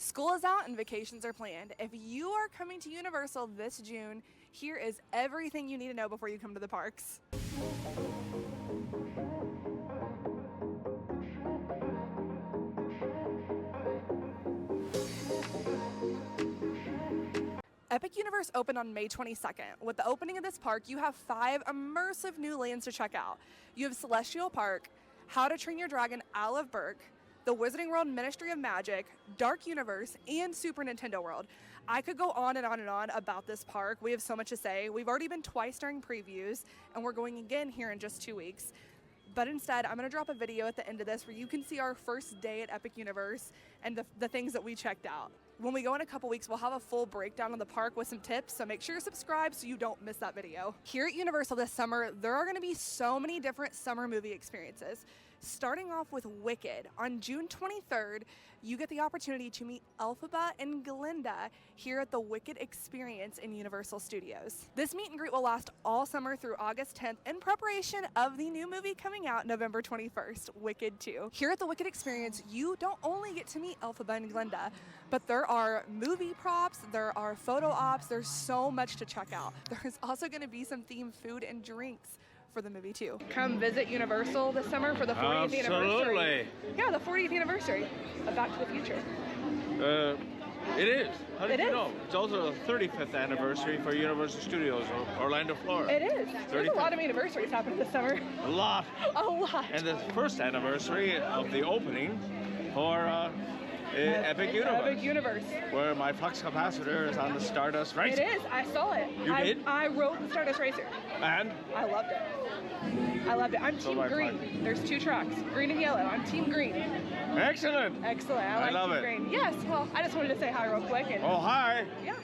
School is out and vacations are planned. If you are coming to Universal this June, here is everything you need to know before you come to the parks. Epic Universe opened on May 22nd. With the opening of this park, you have 5 immersive new lands to check out. You have Celestial Park, How to Train Your Dragon Isle of Berk, the Wizarding World Ministry of Magic, Dark Universe, and Super Nintendo World. I could go on and on and on about this park. We have so much to say. We've already been twice during previews, and we're going again here in just 2 weeks. But instead, I'm going to drop a video at the end of this where you can see our first day at Epic Universe and the things that we checked out. When we go in a couple weeks, we'll have a full breakdown of the park with some tips, so make sure you're subscribed so you don't miss that video. Here at Universal this summer, there are going to be so many different summer movie experiences. Starting off with Wicked. On June 23rd, you get the opportunity to meet Elphaba and Glinda here at the Wicked Experience in Universal Studios. This meet and greet will last all summer through August 10th in preparation of the new movie coming out November 21st, Wicked 2. Here at the Wicked Experience, you don't only get to meet Elphaba and Glinda, but there are movie props, there are photo ops, there's so much to check out. There's also going to be some themed food and drinks for the movie too. Come visit Universal this summer for the 40th anniversary. Yeah, the 40th anniversary of Back to the Future. It is. How did you know? It's also the 35th anniversary for Universal Studios, Orlando, Florida. It is. There's a lot of anniversaries happening this summer. A lot. A lot. And the first anniversary of the opening for Epic Universe. Epic Universe. Where my flux capacitor is on the Stardust Racer. It is. I saw it. You did? I rode the Stardust Racer. And? I loved it. I loved it. I'm Team Green. There's 2 tracks, green and yellow. I'm Team Green. Excellent. Excellent. I love Team it. Green. Yes. Well, I just wanted to say hi real quick. And, oh, hi. Yeah.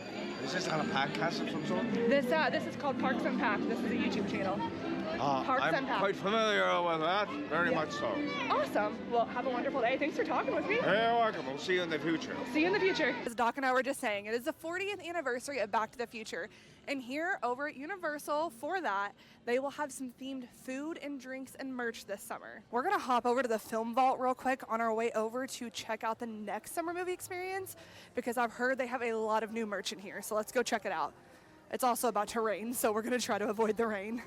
Is this on a podcast of some sort? This is called Parks Unpacked. This is a YouTube channel. Parks I'm Unpacked. quite familiar with that, very much so. Awesome. Well, have a wonderful day. Thanks for talking with me. You're welcome. We'll see you in the future. See you in the future. As Doc and I were just saying, it is the 40th anniversary of Back to the Future. And here over at Universal for that, they will have some themed food and drinks and merch this summer. We're going to hop over to the Film Vault real quick on our way over to check out the next summer movie experience because I've heard they have a lot of new merch in here. So let's go check it out. It's also about to rain, so we're going to try to avoid the rain.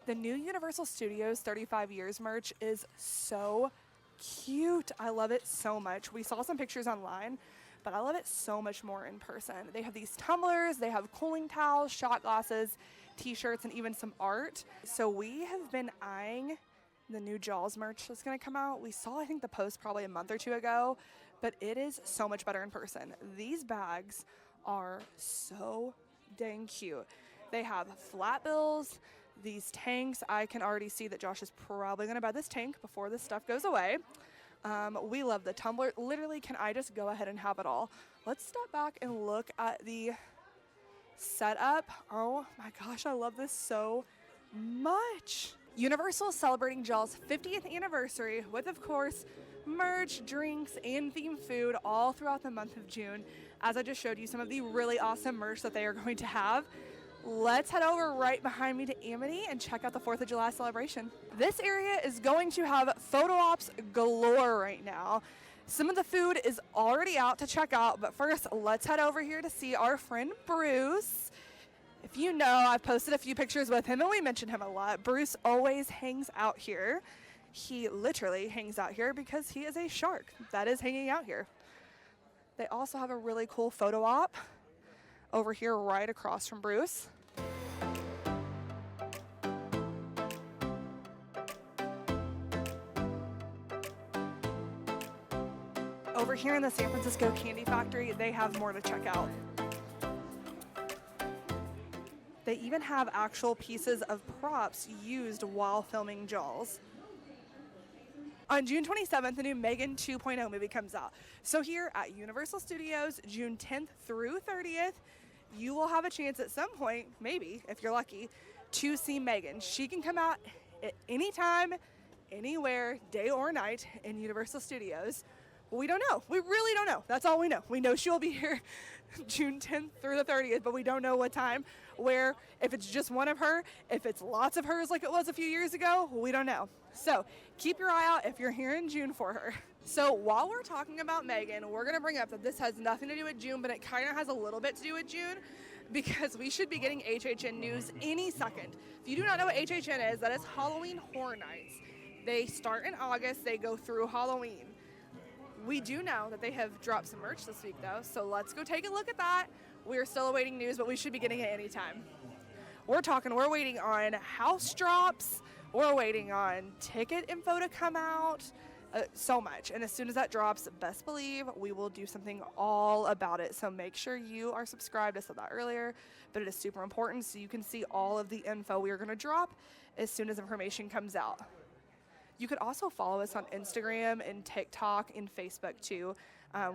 The new Universal Studios 35 years merch is so cute. I love it so much. We saw some pictures online, but I love it so much more in person. They have these tumblers, they have cooling towels, shot glasses, t-shirts, and even some art. So we have been eyeing the new Jaws merch that's going to come out. We saw, I think, the post probably a month or 2 ago, but it is so much better in person. These bags are so dang cute. They have flat bills, these tanks. I can already see that Josh is probably going to buy this tank before this stuff goes away. We love the tumbler. Literally, can I just go ahead and have it all? Let's step back and look at the setup. Oh my gosh, I love this so much. Universal is celebrating Jaws' 50th anniversary with, of course, merch, drinks, and themed food all throughout the month of June. As I just showed you some of the really awesome merch that they are going to have. Let's head over right behind me to Amity and check out the 4th of July celebration. This area is going to have photo ops galore right now. Some of the food is already out to check out, but first let's head over here to see our friend Bruce. If you know, I've posted a few pictures with him and we mention him a lot. Bruce always hangs out here. He literally hangs out here because he is a shark that is hanging out here. They also have a really cool photo op over here right across from Bruce. Over here in the San Francisco Candy Factory, they have more to check out. They even have actual pieces of props used while filming Jaws. On June 27th, the new Megan 2.0 movie comes out. So here at Universal Studios, June 10th through 30th, you will have a chance at some point, maybe, if you're lucky, to see Megan. She can come out at any time, anywhere, day or night in Universal Studios. We don't know. We really don't know. That's all we know. We know she'll be here June 10th through the 30th, but we don't know what time, where, if it's just one of her, if it's lots of hers like it was a few years ago, we don't know. So keep your eye out if you're here in June for her. So while we're talking about Megan, we're going to bring up that this has nothing to do with June, but it kind of has a little bit to do with June, because we should be getting HHN news any second. If you do not know what HHN is, that is Halloween Horror Nights. They start in August, they go through Halloween. We do know that they have dropped some merch this week, though, so let's go take a look at that. We are still awaiting news, but we should be getting it anytime. We're waiting on house drops, we're waiting on ticket info to come out, so much. And as soon as that drops, best believe we will do something all about it. So make sure you are subscribed. I said that earlier, but it is super important so you can see all of the info we are going to drop as soon as information comes out. You could also follow us on Instagram and TikTok and Facebook too.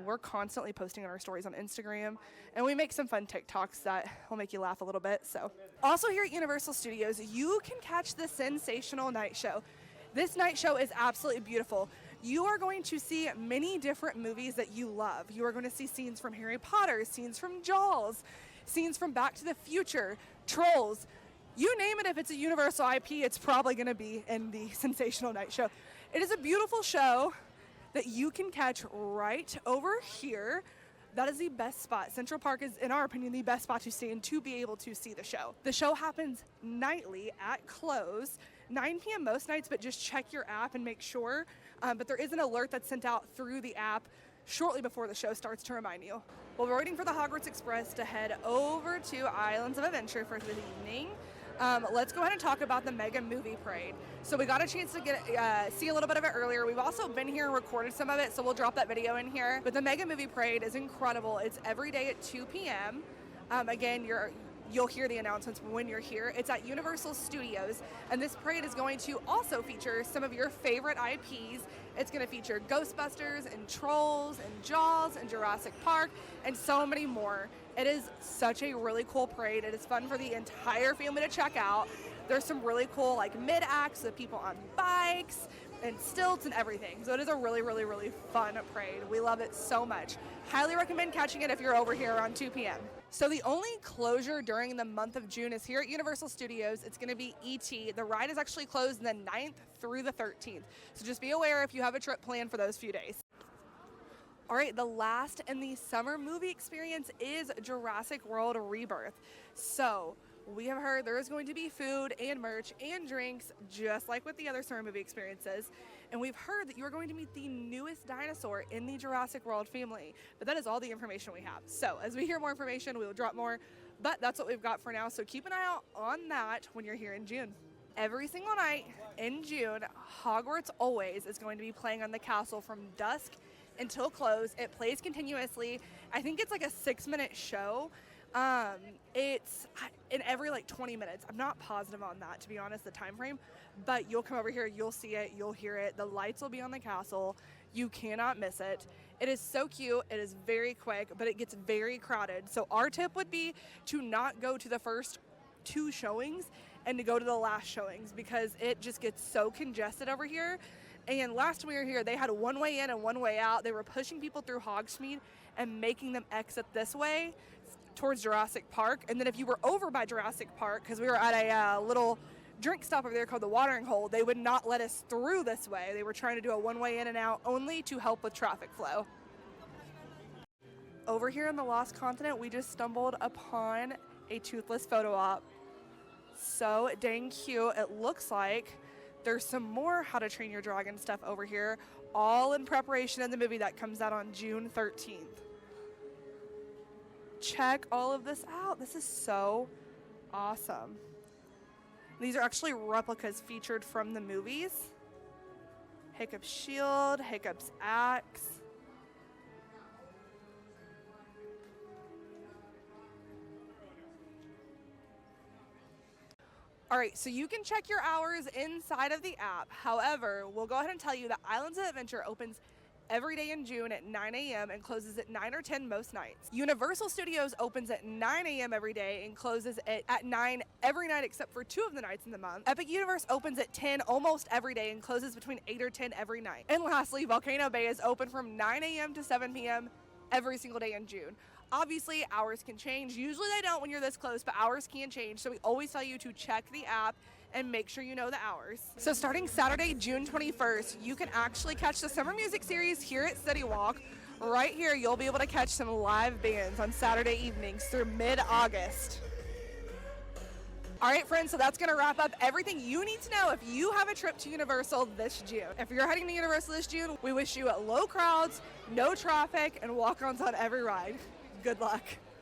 We're constantly posting on our stories on Instagram, and we make some fun TikToks that will make you laugh a little bit. So, also here at Universal Studios, you can catch the sensational night show. This night show is absolutely beautiful. You are going to see many different movies that you love. You are going to see scenes from Harry Potter, scenes from Jaws, scenes from Back to the Future, Trolls. You name it, if it's a Universal IP, it's probably going to be in the Sensational Night Show. It is a beautiful show that you can catch right over here. That is the best spot. Central Park is, in our opinion, the best spot to stay in to be able to see the show. The show happens nightly at close, 9 p.m. most nights, but just check your app and make sure. But there is an alert that's sent out through the app shortly before the show starts to remind you. Well, we're waiting for the Hogwarts Express to head over to Islands of Adventure for the evening. Let's go ahead and talk about the Mega Movie Parade. So we got a chance to see a little bit of it earlier. We've also been here and recorded some of it, so we'll drop that video in here. But the Mega Movie Parade is incredible. It's every day at 2 p.m. Again, you'll hear the announcements when you're here. It's at Universal Studios, and this parade is going to also feature some of your favorite IPs. It's going to feature Ghostbusters and Trolls and Jaws and Jurassic Park and so many more. It is such a really cool parade. It is fun for the entire family to check out. There's some really cool like mid-acts with people on bikes and stilts and everything. So it is a really, really, really fun parade. We love it so much. Highly recommend catching it if you're over here around 2 p.m. So the only closure during the month of June is here at Universal Studios. It's going to be E.T. The ride is actually closed the 9th through the 13th. So just be aware if you have a trip planned for those few days. All right, the last in the summer movie experience is Jurassic World Rebirth. So we have heard there is going to be food and merch and drinks, just like with the other summer movie experiences. And we've heard that you are going to meet the newest dinosaur in the Jurassic World family. But that is all the information we have. So as we hear more information, we will drop more. But that's what we've got for now. So keep an eye out on that when you're here in June. Every single night in June, Hogwarts Always is going to be playing on the castle from dusk until close. It plays continuously. I think it's like a 6-minute show. It's in every like 20 minutes. I'm not positive on that, to be honest, the time frame, but you'll come over here, you'll see it, you'll hear it. The lights will be on the castle. You cannot miss it. It is so cute. It is very quick, but it gets very crowded. So our tip would be to not go to the first 2 showings and to go to the last showings, because it just gets so congested over here. And last time we were here, they had one way in and one way out. They were pushing people through Hogsmeade and making them exit this way towards Jurassic Park. And then if you were over by Jurassic Park, because we were at a little drink stop over there called the Watering Hole, they would not let us through this way. They were trying to do a one-way in and out only to help with traffic flow. Over here in the Lost Continent, we just stumbled upon a toothless photo op. So dang cute. It looks like there's some more How to Train Your Dragon stuff over here, all in preparation of the movie that comes out on June 13th. Check all of this out. This is so awesome. These are actually replicas featured from the movies. Hiccup's shield, Hiccup's axe. All right, so you can check your hours inside of the app. However, we'll go ahead and tell you that Islands of Adventure opens every day in June at 9 a.m. and closes at 9 or 10 most nights. Universal Studios opens at 9 a.m. every day and closes at 9 every night except for 2 of the nights in the month. Epic Universe opens at 10 almost every day and closes between 8 or 10 every night. And lastly, Volcano Bay is open from 9 a.m. to 7 p.m. every single day in June. Obviously, hours can change. Usually they don't when you're this close, but hours can change. So we always tell you to check the app and make sure you know the hours. So starting Saturday, June 21st, you can actually catch the Summer Music Series here at City Walk. Right here, you'll be able to catch some live bands on Saturday evenings through mid-August. All right, friends, so that's going to wrap up everything you need to know if you have a trip to Universal this June. If you're heading to Universal this June, we wish you low crowds, no traffic, and walk-ons on every ride. Good luck.